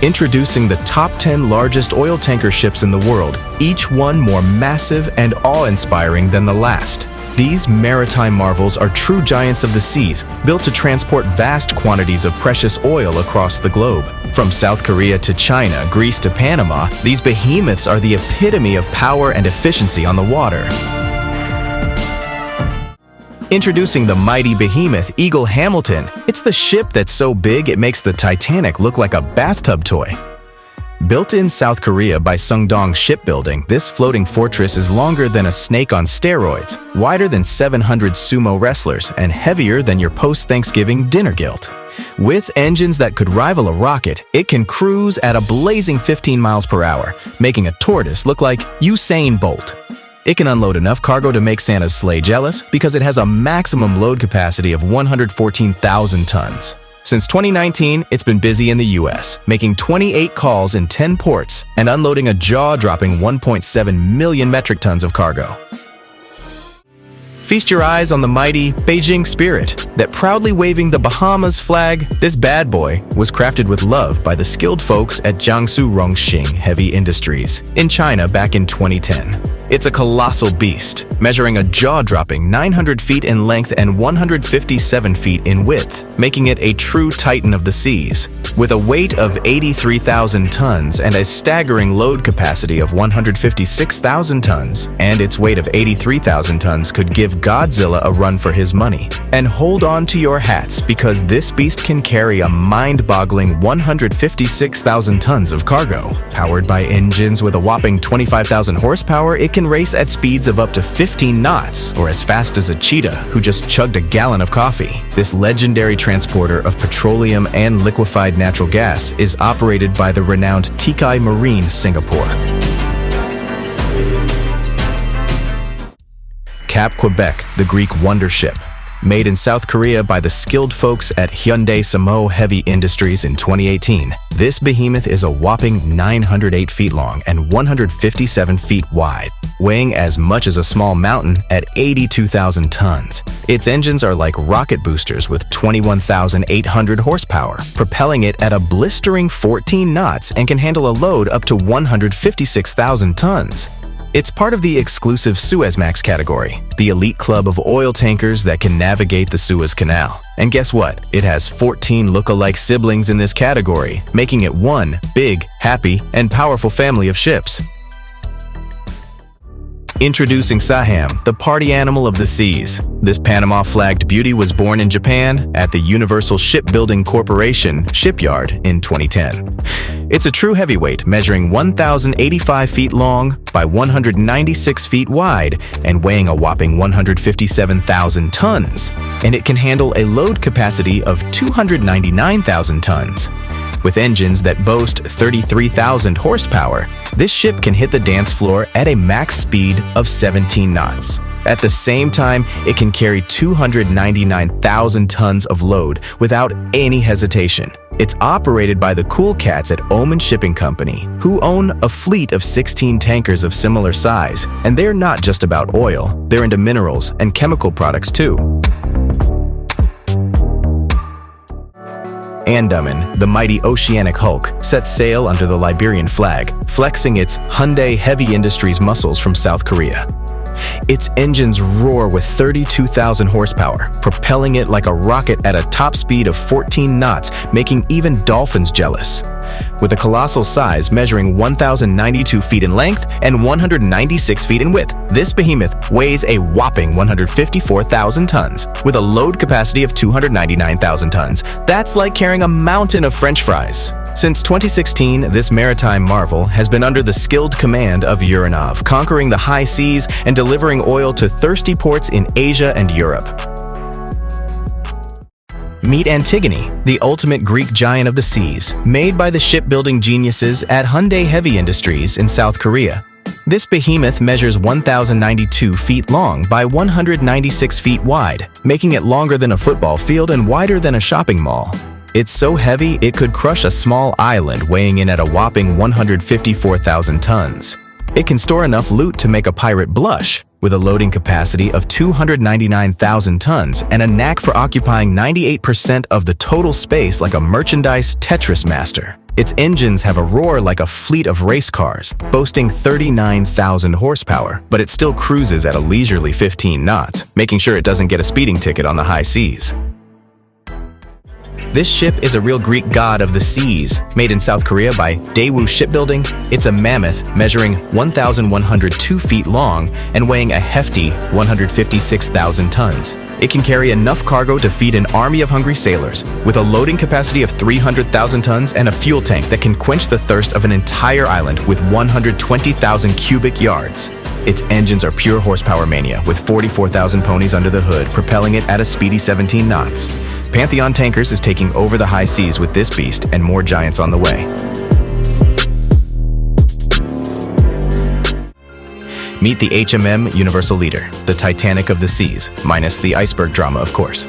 Introducing the top 10 largest oil tanker ships in the world, each one more massive and awe-inspiring than the last. These maritime marvels are true giants of the seas, built to transport vast quantities of precious oil across the globe. From South Korea to China, Greece to Panama, these behemoths are the epitome of power and efficiency on the water. Introducing the mighty behemoth Eagle Hamilton. It's the ship that's so big it makes the Titanic look like a bathtub toy. Built in South Korea by Sungdong Shipbuilding, this floating fortress is longer than a snake on steroids, wider than 700 sumo wrestlers, and heavier than your post-Thanksgiving dinner guilt. With engines that could rival a rocket, it can cruise at a blazing 15 miles per hour, making a tortoise look like Usain Bolt. It can unload enough cargo to make Santa's sleigh jealous because it has a maximum load capacity of 114,000 tons. Since 2019, it's been busy in the US, making 28 calls in 10 ports and unloading a jaw-dropping 1.7 million metric tons of cargo. Feast your eyes on the mighty Beijing Spirit that proudly waving the Bahamas flag. This bad boy was crafted with love by the skilled folks at Jiangsu Rongxing Heavy Industries in China back in 2010. It's a colossal beast, measuring a jaw-dropping 900 feet in length and 157 feet in width, making it a true titan of the seas. With a weight of 83,000 tons and a staggering load capacity of 156,000 tons, and its weight of 83,000 tons could give Godzilla a run for his money. And hold on to your hats because this beast can carry a mind-boggling 156,000 tons of cargo. Powered by engines with a whopping 25,000 horsepower, it can race at speeds of up to 15 knots, or as fast as a cheetah who just chugged a gallon of coffee. This legendary transporter of petroleum and liquefied natural gas is operated by the renowned Teekay Marine Singapore. Cap Quebec, the Greek wonder ship. Made in South Korea by the skilled folks at Hyundai Samo Heavy Industries in 2018, this behemoth is a whopping 908 feet long and 157 feet wide, weighing as much as a small mountain at 82,000 tons. Its engines are like rocket boosters with 21,800 horsepower, propelling it at a blistering 14 knots and can handle a load up to 156,000 tons. It's part of the exclusive Suezmax category, the elite club of oil tankers that can navigate the Suez Canal. And guess what? It has 14 look-alike siblings in this category, making it one big, happy, and powerful family of ships. Introducing Saham, the party animal of the seas. This Panama-flagged beauty was born in Japan at the Universal Shipbuilding Corporation shipyard in 2010. It's a true heavyweight, measuring 1,085 feet long by 196 feet wide and weighing a whopping 157,000 tons. And it can handle a load capacity of 299,000 tons. With engines that boast 33,000 horsepower, this ship can hit the dance floor at a max speed of 17 knots. At the same time, it can carry 299,000 tons of load without any hesitation. It's operated by the cool cats at Oman Shipping Company, who own a fleet of 16 tankers of similar size. And they're not just about oil, they're into minerals and chemical products too. Andaman, the mighty oceanic hulk, sets sail under the Liberian flag, flexing its Hyundai Heavy Industries muscles from South Korea. Its engines roar with 32,000 horsepower, propelling it like a rocket at a top speed of 14 knots, making even dolphins jealous. With a colossal size measuring 1,092 feet in length and 196 feet in width, this behemoth weighs a whopping 154,000 tons, with a load capacity of 299,000 tons. That's like carrying a mountain of French fries. Since 2016, this maritime marvel has been under the skilled command of Euronav, conquering the high seas and delivering oil to thirsty ports in Asia and Europe. Meet Antigone, the ultimate Greek giant of the seas, made by the shipbuilding geniuses at Hyundai Heavy Industries in South Korea. This behemoth measures 1,092 feet long by 196 feet wide, making it longer than a football field and wider than a shopping mall. It's so heavy it could crush a small island weighing in at a whopping 154,000 tons. It can store enough loot to make a pirate blush, with a loading capacity of 299,000 tons and a knack for occupying 98% of the total space like a merchandise Tetris master. Its engines have a roar like a fleet of race cars, boasting 39,000 horsepower, but it still cruises at a leisurely 15 knots, making sure it doesn't get a speeding ticket on the high seas. This ship is a real Greek god of the seas. Made in South Korea by Daewoo Shipbuilding, it's a mammoth measuring 1,102 feet long and weighing a hefty 156,000 tons. It can carry enough cargo to feed an army of hungry sailors, with a loading capacity of 300,000 tons and a fuel tank that can quench the thirst of an entire island with 120,000 cubic yards. Its engines are pure horsepower mania, with 44,000 ponies under the hood, propelling it at a speedy 17 knots. Pantheon Tankers is taking over the high seas with this beast and more giants on the way. Meet the HMM Universal Leader, the Titanic of the seas, minus the iceberg drama, of course.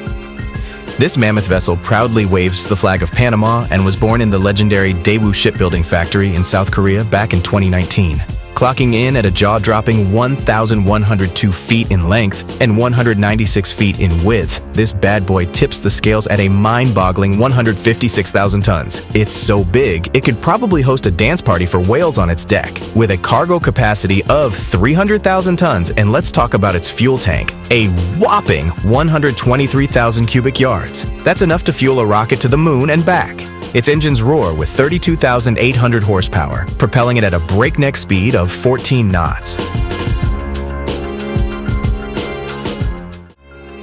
This mammoth vessel proudly waves the flag of Panama and was born in the legendary Daewoo Shipbuilding factory in South Korea back in 2019. Clocking in at a jaw-dropping 1,102 feet in length and 196 feet in width, this bad boy tips the scales at a mind-boggling 156,000 tons. It's so big, it could probably host a dance party for whales on its deck. With a cargo capacity of 300,000 tons, and let's talk about its fuel tank, a whopping 123,000 cubic yards. That's enough to fuel a rocket to the moon and back. Its engines roar with 32,800 horsepower, propelling it at a breakneck speed of 14 knots.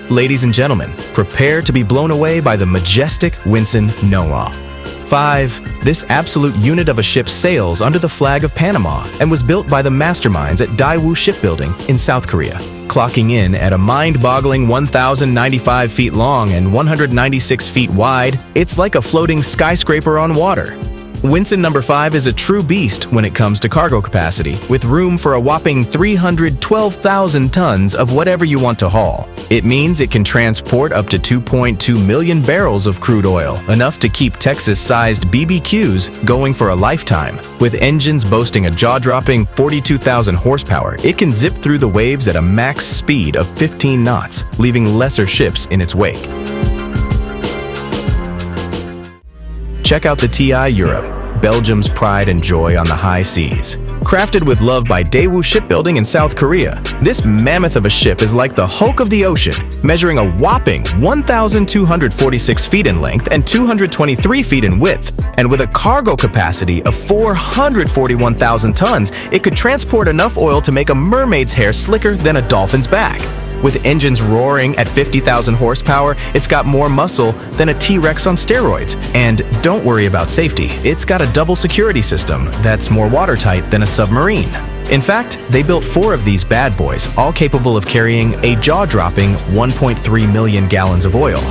Ladies and gentlemen, prepare to be blown away by the majestic Winston No. 5. This absolute unit of a ship sails under the flag of Panama and was built by the masterminds at Daewoo Shipbuilding in South Korea. Clocking in at a mind-boggling 1,095 feet long and 196 feet wide, it's like a floating skyscraper on water. Winson No. 5 is a true beast when it comes to cargo capacity, with room for a whopping 312,000 tons of whatever you want to haul. It means it can transport up to 2.2 million barrels of crude oil, enough to keep Texas-sized BBQs going for a lifetime. With engines boasting a jaw-dropping 42,000 horsepower, it can zip through the waves at a max speed of 15 knots, leaving lesser ships in its wake. Check out the Teekay Europe, Belgium's pride and joy on the high seas. Crafted with love by Daewoo Shipbuilding in South Korea, this mammoth of a ship is like the Hulk of the ocean, measuring a whopping 1,246 feet in length and 223 feet in width. And with a cargo capacity of 441,000 tons, it could transport enough oil to make a mermaid's hair slicker than a dolphin's back. With engines roaring at 50,000 horsepower, it's got more muscle than a T-Rex on steroids. And don't worry about safety, it's got a double security system that's more watertight than a submarine. In fact, they built 4 of these bad boys, all capable of carrying a jaw-dropping 1.3 million gallons of oil.